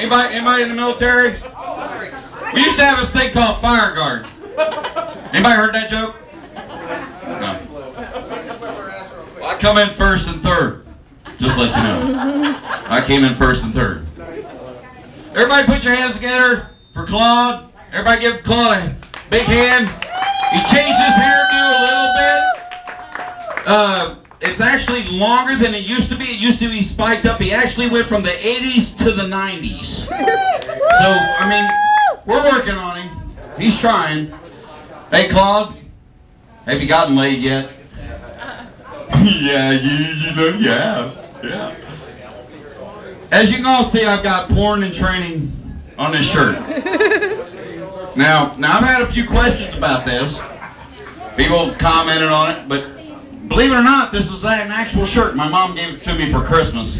Anybody in the military? We used to have this thing called fire guard. Anybody heard that joke? No. Well, I come in first and third. Just let you know. I came in first and third. Everybody put your hands together for Claude. Everybody give Claude a big hand. He changed his hairdo a little bit. It's actually longer than it used to be. It used to be spiked up. He actually went from the 80s to the 90s. So, I mean, we're working on him. He's trying. Hey, Claude, have you gotten laid yet? Yeah, yeah. As you can all see, I've got porn and training on this shirt. Now I've had a few questions about this. People have commented on it, but believe it or not, this is an actual shirt. My mom gave it to me for Christmas.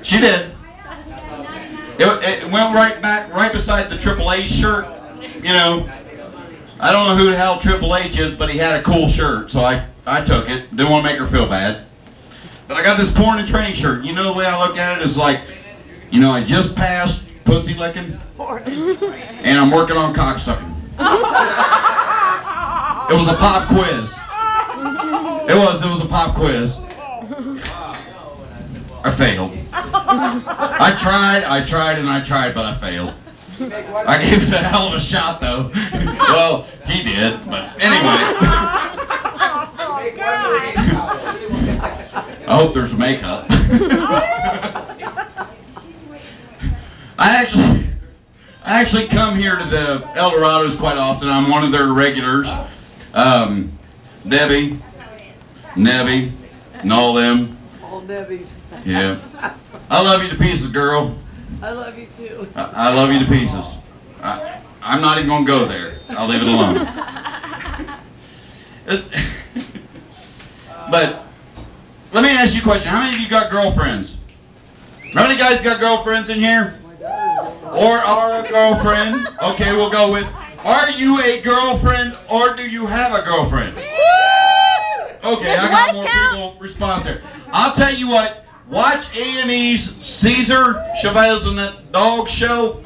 She did. It went right beside the Triple H shirt. You know, I don't know who the hell Triple H is, but he had a cool shirt, so I took it. Didn't want to make her feel bad. But I got this porn and training shirt. You know, the way I look at it is like, you know, I just passed pussy licking, and I'm working on cocksucking. It was a pop quiz. It was a pop quiz. I failed. I tried, but I failed. I gave it a hell of a shot, though. Well, he did, but anyway. I hope there's makeup. I actually come here to the Eldorados quite often. I'm one of their regulars. Debbie, Nebby, and all them. All Debbies. Yeah. I love you to pieces, girl. I love you too. I love you to pieces. I'm not even going to go there. I'll leave it alone. But let me ask you a question. How many of you got girlfriends? How many guys got girlfriends in here? Or are a girlfriend? Okay, we'll go with, are you a girlfriend or do you have a girlfriend? Okay, I got more people response there. I'll tell you what, watch A&E's Caesar Chavez on that dog show.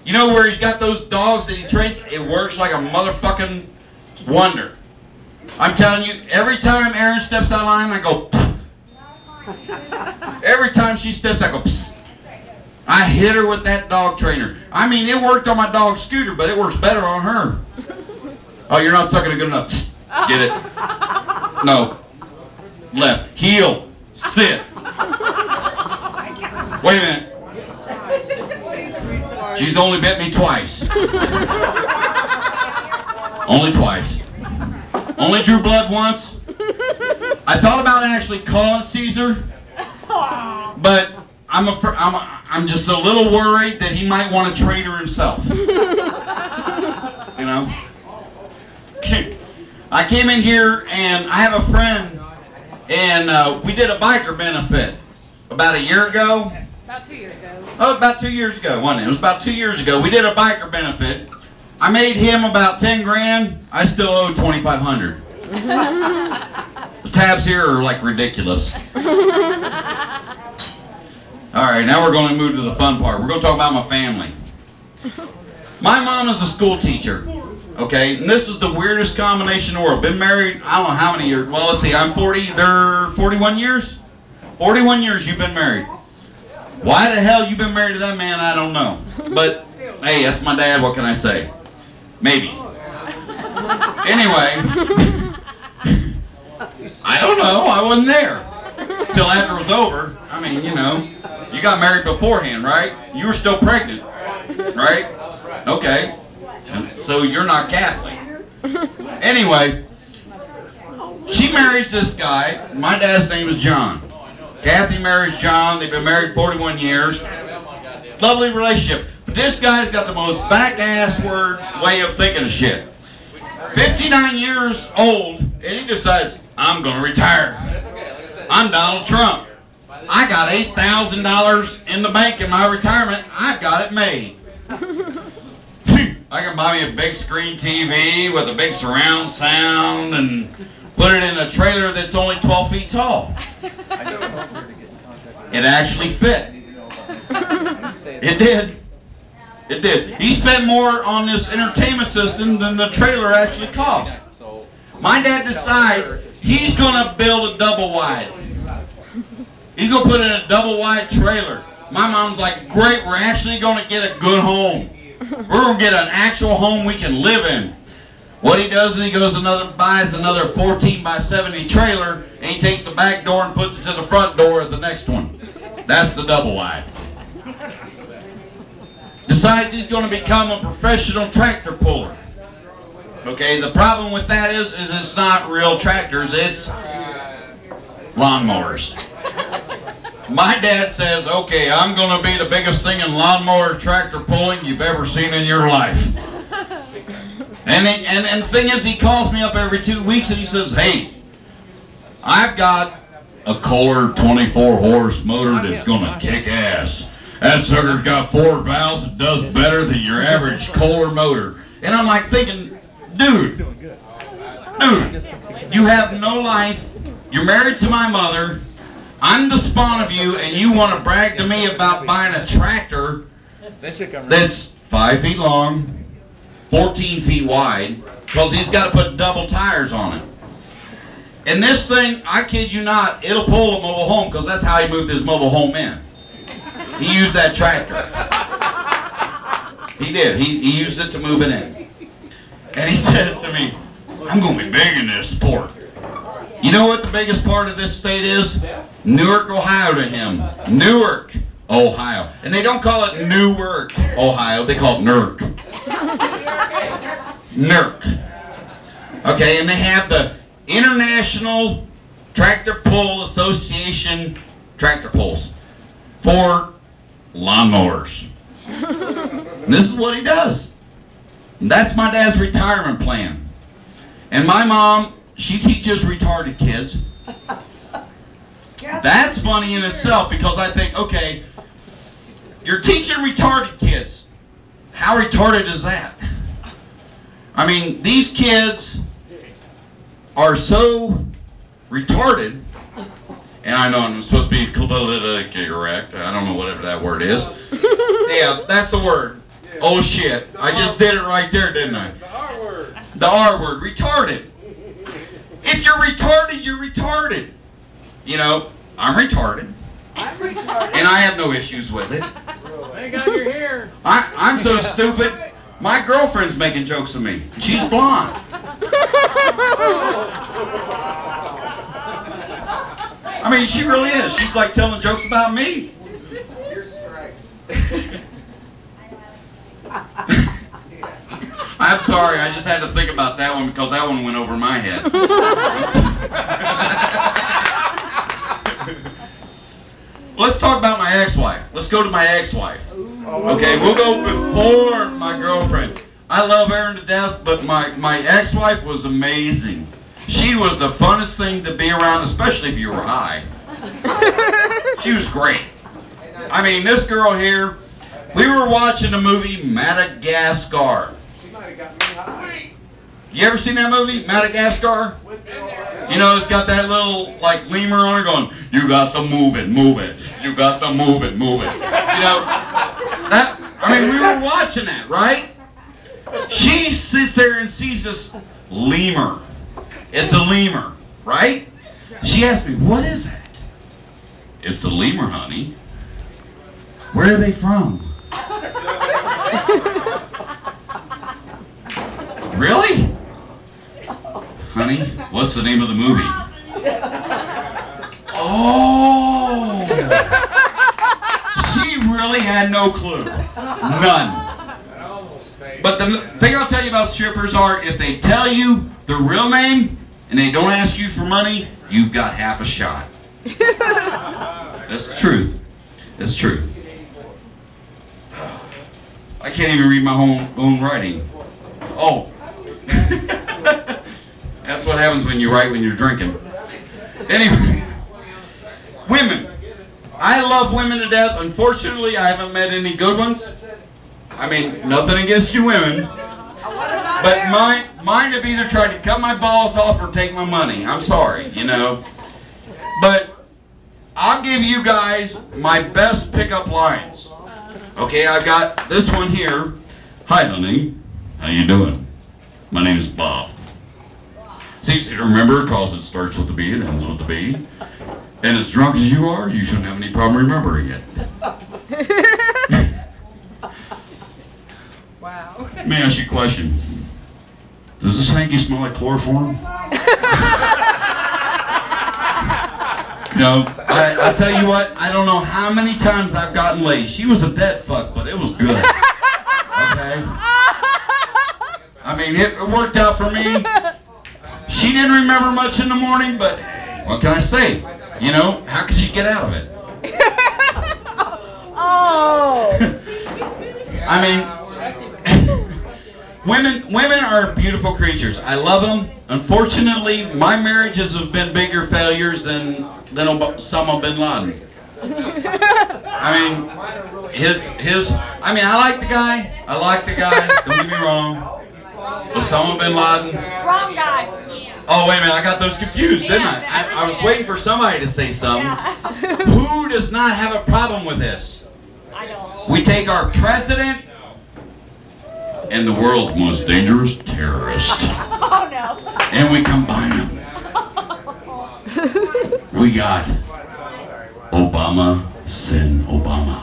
You know where he's got those dogs that he trains? It works like a motherfucking wonder. I'm telling you, every time Erin steps out of line, I go, pfft. Every time she steps, I go, psst. I hit her with that dog trainer. I mean, it worked on my dog Scooter, but it works better on her. Oh, you're not sucking it good enough. Psst. Get it? No. Left. Heel. Sit. Wait a minute. She's only bit me twice. Only twice. Only drew blood once. I thought about actually calling Caesar, but I'm just a little worried that he might want to train her himself. You know? I came in here and I have a friend, and we did a biker benefit about a year ago. About 2 years ago. Oh, about 2 years ago, wasn't it? It was about 2 years ago. We did a biker benefit. I made him about 10 grand. I still owe 2,500. The tabs here are like ridiculous. All right, now we're going to move to the fun part. We're going to talk about my family. My mom is a school teacher. Okay, and this is the weirdest combination in the world. Been married, I don't know how many years. Well, let's see, I'm 40, they're 41 years? 41 years you've been married. Why the hell you've been married to that man, I don't know. But, hey, that's my dad, what can I say? Maybe. Anyway, I don't know, I wasn't there. Till after it was over. I mean, you know, you got married beforehand, right? You were still pregnant, right? Okay. So you're not Catholic. Anyway, she marries this guy. My dad's name is John. Kathy marries John. They've been married 41 years. Lovely relationship. But this guy's got the most back-ass-word way of thinking of shit. 59 years old, and he decides, I'm going to retire. I'm Donald Trump. I got $8,000 in the bank in my retirement. I've got it made. I can buy me a big screen TV with a big surround sound and put it in a trailer that's only 12 feet tall. It actually fit. It did. It did. He spent more on this entertainment system than the trailer actually cost. My dad decides he's going to build a double wide. He's going to put in a double wide trailer. My mom's like, great, we're actually going to get a good home. We're going to get an actual home we can live in. What he does is he goes buys another 14 by 70 trailer, and he takes the back door and puts it to the front door of the next one. That's the double wide. Decides he's going to become a professional tractor puller. Okay, the problem with that is it's not real tractors, it's lawnmowers. My dad says, okay, I'm going to be the biggest thing in lawnmower tractor pulling you've ever seen in your life. And the thing is, he calls me up every 2 weeks and he says, hey, I've got a Kohler 24 horse motor that's going to kick ass. That sucker's got 4 valves. It does better than your average Kohler motor. And I'm like thinking, dude, you have no life. You're married to my mother. I'm the spawn of you, and you want to brag to me about buying a tractor that's 5 feet long, 14 feet wide, because he's got to put double tires on it. And this thing, I kid you not, it'll pull a mobile home, because that's how he moved his mobile home in. He used that tractor. He did. He used it to move it in. And he says to me, I'm going to be big in this sport. You know what the biggest part of this state is? Newark, Ohio to him. Newark, Ohio. And they don't call it Newark, Ohio. They call it Newark. Newark. Okay, and they have the International Tractor Pull Association tractor pulls for lawnmowers. And this is what he does. And that's my dad's retirement plan. And my mom, she teaches retarded kids. That's funny in itself, because I think, okay, you're teaching retarded kids. How retarded is that? I mean, these kids are so retarded, and I know I'm supposed to be politically correct. I don't know whatever that word is. Yeah, that's the word. Oh shit, I just did it right there, didn't I? The R word. The R word, retarded. If you're retarded, you're retarded. You know, I'm retarded. I'm retarded. And I have no issues with it. Thank God you're here. I'm so stupid, my girlfriend's making jokes of me. She's blonde. I mean, she really is. She's like telling jokes about me. Your stripes. I'm sorry, I just had to think about that one because that one went over my head. Let's talk about my ex-wife. Let's go to my ex-wife. Okay, we'll go before my girlfriend. I love Erin to death, but my ex-wife was amazing. She was the funnest thing to be around, especially if you were high. She was great. I mean, this girl here, we were watching the movie Madagascar. She might have got me high. You ever seen that movie, Madagascar? You know, it's got that little, like, lemur on it going, you got to move it, move it. You got to move it, move it. You know, that, I mean, we were watching that, right? She sits there and sees this lemur. It's a lemur, right? She asked me, what is that? It's a lemur, honey. Where are they from? Really? Honey, what's the name of the movie? Oh! She really had no clue. None. But the thing I'll tell you about strippers are, if they tell you the real name and they don't ask you for money, you've got half a shot. That's the truth. That's true. I can't even read my own writing. Oh. That's what happens when you write when you're drinking. Anyway. Women. I love women to death. Unfortunately, I haven't met any good ones. I mean, nothing against you women. But mine have either tried to cut my balls off or take my money. I'm sorry, you know. But I I'll give you guys my best pickup lines. Okay, I've got this one here. Hi, honey. How you doing? My name is Bob. It's easy to remember because it starts with a B and ends with a B. And as drunk as you are, you shouldn't have any problem remembering it. Wow. Let me ask you a question. Does this hanky smell like chloroform? No, I tell you what, I don't know how many times I've gotten laid. She was a dead fuck, but it was good. Okay? I mean, it worked out for me. She didn't remember much in the morning, but what can I say? You know, how could you get out of it? Oh. I mean, women are beautiful creatures. I love them. Unfortunately, my marriages have been bigger failures than Osama bin Laden. I mean, I like the guy. Don't get me wrong. Osama bin Laden. Wrong guy. Oh, wait a minute. I got those confused, didn't I? I was waiting for somebody to say something. Who does not have a problem with this? I don't. We take our president and the world's most dangerous terrorist, Oh no. and we combine them. We got Obama, sin Obama.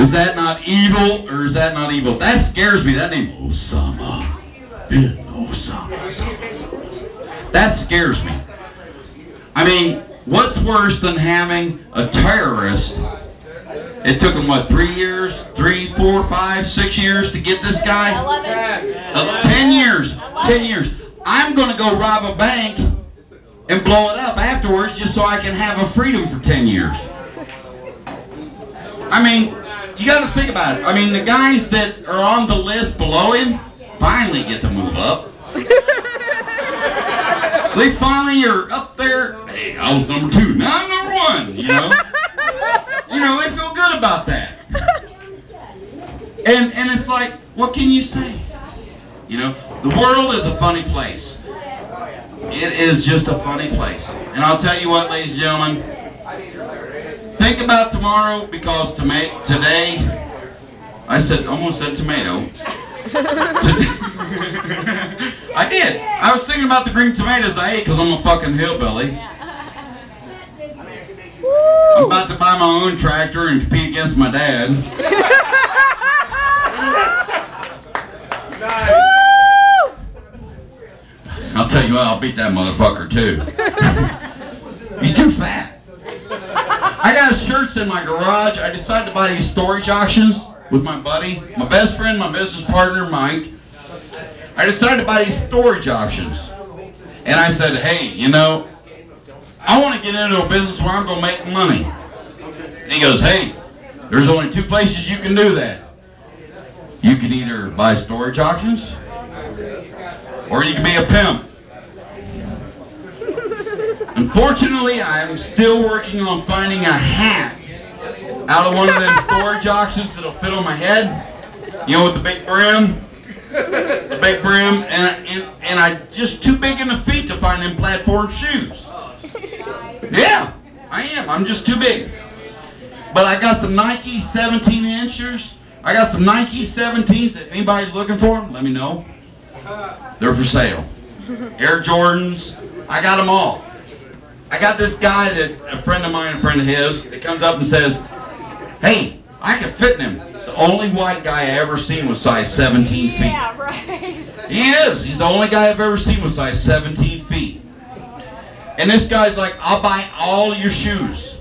Is that not evil, or is that not evil? That scares me, that name, Osama bin Osama. That scares me. I mean, what's worse than having a terrorist? It took him, what, 3 years? 3, 4, 5, 6 years to get this guy? 10 years. 10 years. I'm going to go rob a bank and blow it up afterwards just so I can have a freedom for 10 years. I mean, you got to think about it. I mean, the guys that are on the list below him finally get to move up. They finally are up there. Hey, I was number 2. Now I'm number 1, you know. You know, they feel good about that. And it's like, what can you say? You know, the world is a funny place. It is just a funny place. And I'll tell you what, ladies and gentlemen, think about tomorrow, because today, I almost said tomato. I did. I was thinking about the green tomatoes I ate because I'm a fucking hillbilly. I'm about to buy my own tractor and compete against my dad. I'll tell you what, I'll beat that motherfucker too. He's too fat. I got shirts in my garage. I decided to buy these storage auctions with my buddy, my best friend, my business partner, Mike. I decided to buy these storage auctions. And I said, hey, you know, I want to get into a business where I'm going to make money. And he goes, hey, there's only 2 places you can do that. You can either buy storage auctions, or you can be a pimp. Unfortunately, I'm still working on finding a hat out of one of them storage auctions that'll fit on my head. You know, with the big brim. The big brim, and I'm just too big in the feet to find them platform shoes. Yeah, I am. I'm just too big. But I got some Nike 17-inchers. I got some Nike 17s. If anybody's looking for them, let me know. They're for sale. Air Jordans. I got them all. I got this guy that, a friend of mine, a friend of his, that comes up and says, hey, I can fit in him. It's the only white guy I ever seen with size 17 feet. Yeah, right. He is. He's the only guy I've ever seen with size 17 feet. And this guy's like, I'll buy all your shoes,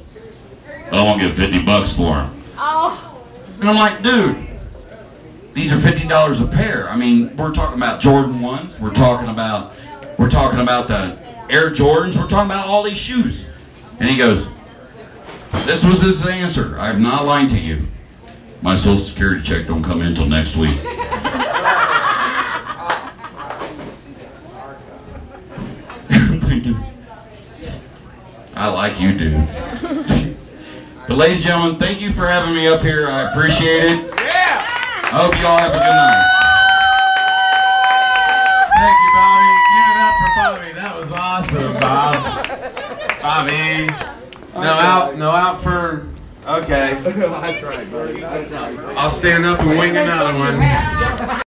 but I won't get $50 for them. Oh. And I'm like, dude, these are $50 a pair. I mean, we're talking about Jordan 1s. We're talking about the Air Jordans. We're talking about all these shoes. And he goes, this was his answer. I'm not lying to you. My Social Security check don't come in until next week. I'm thinking, I like you, dude. But ladies and gentlemen, thank you for having me up here. I appreciate it. Yeah! I hope you all have a good night. Thank you, Bobby. Give it up for Bobby. That was awesome, Bob. Bobby. No out for. Okay. I tried, buddy. I tried. I'll stand up and wing another one.